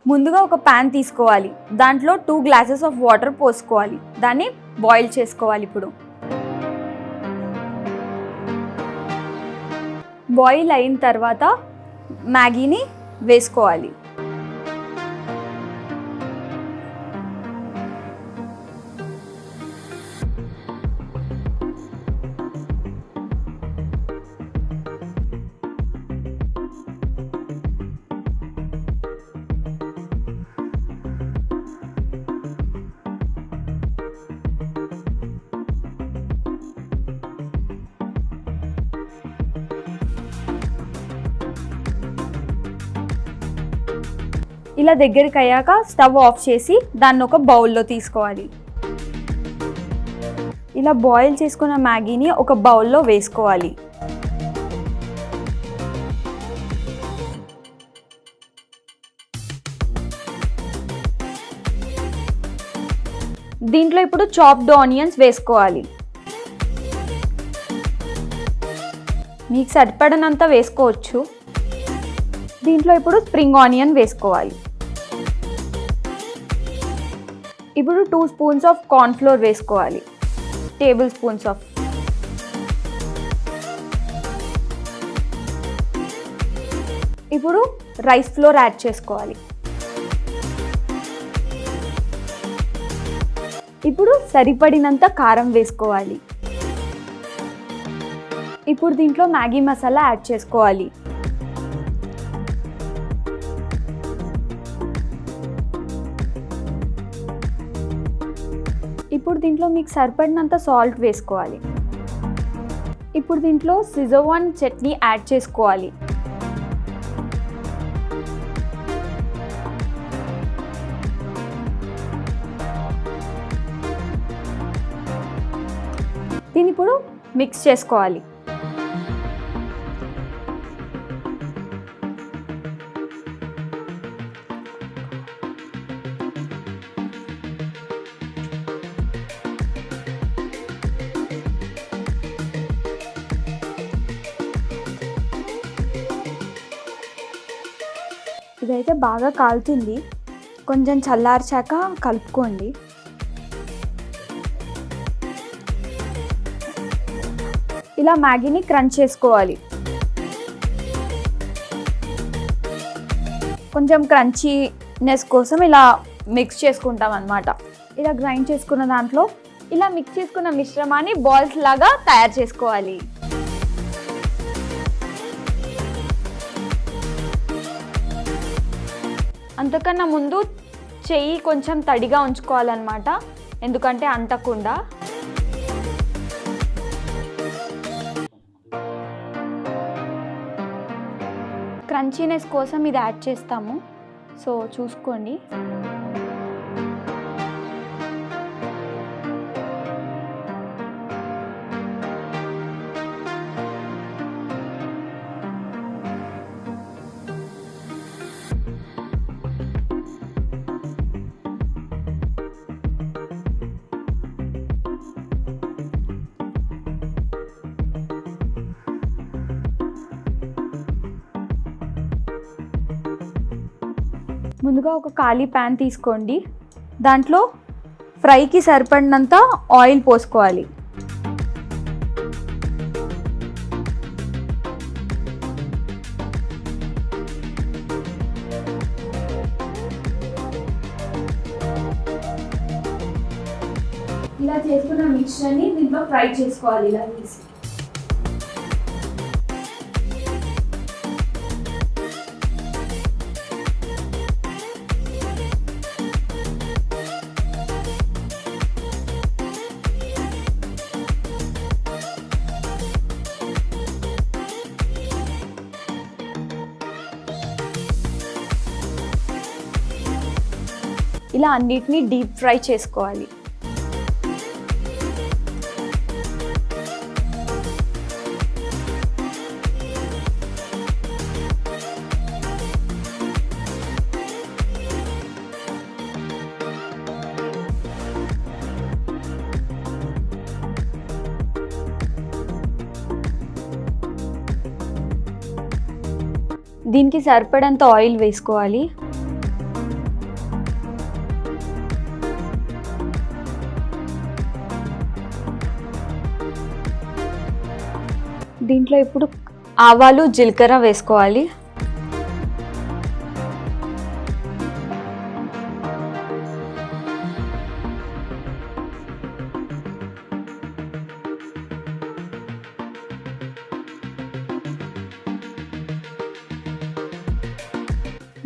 ముందుగా ఒక ప్యాన్ తీసుకోవాలి. దాంట్లో 2 గ్లాసెస్ ఆఫ్ వాటర్ పోసుకోవాలి. దాన్ని బాయిల్ చేసుకోవాలి. ఇప్పుడు బాయిల్ అయిన తర్వాత మ్యాగీని వేసుకోవాలి. ఇలా దగ్గరికి అయ్యాక స్టవ్ ఆఫ్ చేసి దాన్ని ఒక బౌల్లో తీసుకోవాలి. ఇలా బాయిల్ చేసుకున్న మ్యాగీని ఒక బౌల్లో వేసుకోవాలి. దీంట్లో ఇప్పుడు చాప్డ్ ఆనియన్స్ వేసుకోవాలి. మీకు సరిపడనంత వేసుకోవచ్చు. దీంట్లో ఇప్పుడు స్ప్రింగ్ ఆనియన్ వేసుకోవాలి. ఇప్పుడు 2 స్పూన్స్ ఆఫ్ కార్న్ ఫ్లోర్ వేసుకోవాలి. Table spoons of. ఇప్పుడు రైస్ ఫ్లోర్ యాడ్ చేసుకోవాలి. ఇప్పుడు సరిపడినంత కారం వేసుకోవాలి. ఇప్పుడు దీంట్లో మ్యాగీ మసాలా యాడ్ చేసుకోవాలి. ఇప్పుడు దీంట్లో మీకు సరిపడినంత సాల్ట్ వేసుకోవాలి. ఇప్పుడు దీంట్లో సిజోవాన్ చట్నీ యాడ్ చేసుకోవాలి. దీన్ని ఇప్పుడు మిక్స్ చేసుకోవాలి. ఇదైతే బాగా కాలుతుంది. కొంచెం చల్లార్చాక కలుపుకోండి. ఇలా మ్యాగీని క్రంచ్ చేసుకోవాలి. కొంచెం క్రంచీనెస్ కోసం ఇలా మిక్స్ చేసుకుంటాం అన్నమాట. ఇలా గ్రైండ్ చేసుకున్న దాంట్లో ఇలా మిక్స్ చేసుకున్న మిశ్రమాన్ని బాల్స్ లాగా తయారు చేసుకోవాలి. అంతకన్నా ముందు చెయ్యి కొంచెం తడిగా ఉంచుకోవాలన్నమాట, ఎందుకంటే అంటకుండా. క్రంచీనెస్ కోసం ఇది యాడ్ చేస్తాము, సో చూసుకోండి. ముందుగా ఒక ఖాళీ ప్యాన్ తీసుకోండి. దాంట్లో ఫ్రైకి సరిపడినంత ఆయిల్ పోసుకోవాలి. ఇలా చేసుకున్న మిక్చర్ని దీంట్లో ఫ్రై చేసుకోవాలి. ఇలా తీసి ఇలా అన్నిటినీ డీప్ ఫ్రై చేసుకోవాలి. దీనికి సరిపడంత ఆయిల్ వేసుకోవాలి. దీంట్లో ఇప్పుడు ఆవాలు జీలకర్ర వేసుకోవాలి.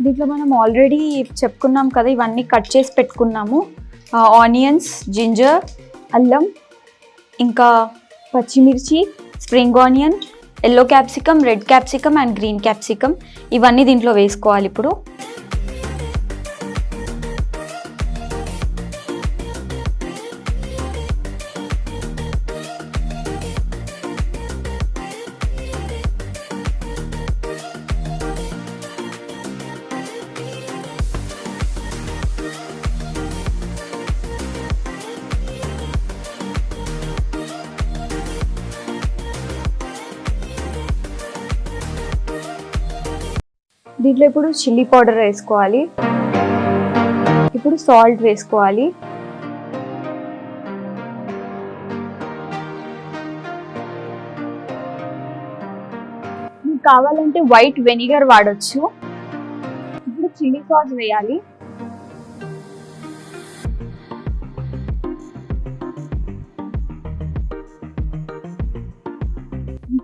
దీంట్లో మనం ఆల్రెడీ చెప్పుకున్నాం కదా, ఇవన్నీ కట్ చేసి పెట్టుకున్నాము. ఆనియన్స్, జింజర్, అల్లం, ఇంకా పచ్చిమిర్చి, spring onion, yellow capsicum, red capsicum and green capsicum ఇవన్నీ దీంట్లో వేసుకోవాలి. ఇప్పుడు దీంట్లో ఇప్పుడు చిల్లీ పౌడర్ వేసుకోవాలి. ఇప్పుడు సాల్ట్ వేసుకోవాలి. మీకు కావాలంటే వైట్ వెనిగర్ వాడొచ్చు. ఇప్పుడు చిల్లీ సాస్ వేయాలి.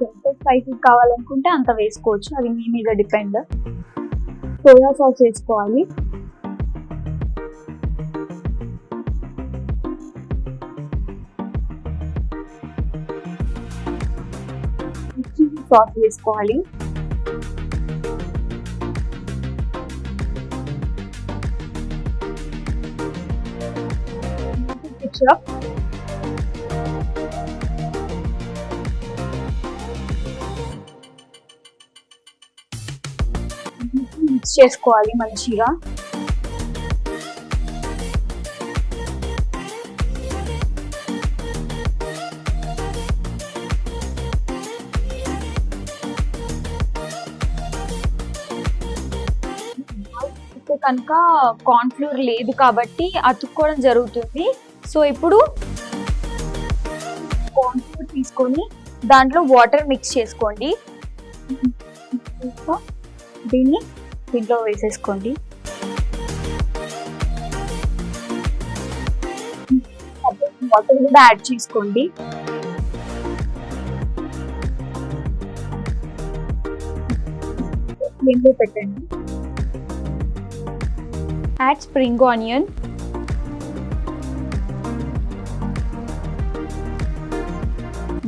ఎంత స్పైసీ కావాలనుకుంటే అంత వేసుకోవచ్చు, అది మీ మీద డిపెండ్. సోయా సాస్ వేసుకోవాలి. చిల్లీ సాస్ వేసుకోవాలి. కెచప్, మిక్స్ చేసుకోవాలి మంచిగా. కనుక కార్న్ ఫ్లోర్ లేదు కాబట్టి అతుక్కోవడం జరుగుతుంది. సో ఇప్పుడు కార్న్ ఫ్లోర్ తీసుకొని దాంట్లో వాటర్ మిక్స్ చేసుకోండి. దీన్ని దీంట్లో వేసేసుకోండి. వాటర్ కూడా యాడ్ చేసుకోండి. ఫ్లేమ్లో పెట్టండి. యాడ్ స్ప్రింగ్ ఆనియన్,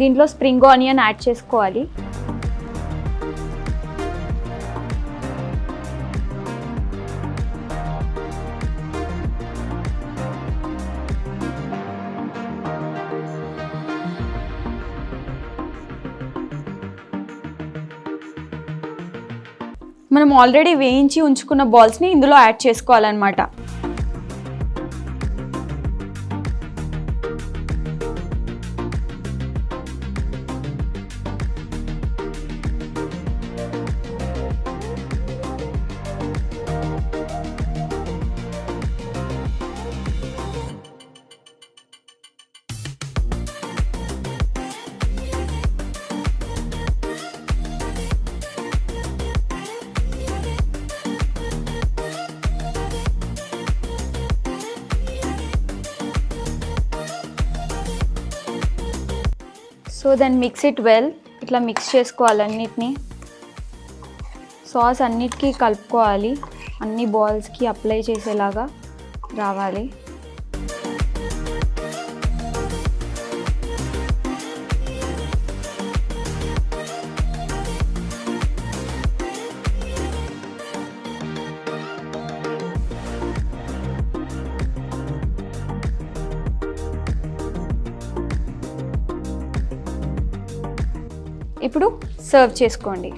దీంట్లో స్ప్రింగ్ ఆనియన్ యాడ్ చేసుకోవాలి. మనం ఆల్రెడీ వేయించి ఉంచుకున్న బాల్స్ని ఇందులో యాడ్ చేసుకోవాలన్నమాట. So then mix it well. ఇట్లా మిక్స్ చేసుకోవాలి అన్నిటినీ. సాస్ అన్నిటికీ కలుపుకోవాలి, అన్ని బాల్స్కి అప్లై చేసేలాగా రావాలి. ఇప్పుడు సర్వ్ చేసుకోండి.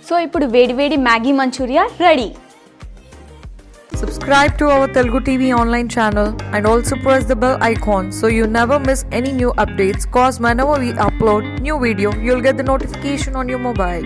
సో ఇప్పుడు వేడి వేడి Maggi Manchuria ready. Subscribe to our Telugu TV online channel and also press the bell icon so you never miss any new updates, cause whenever we upload new video, you'll get the notification on your mobile.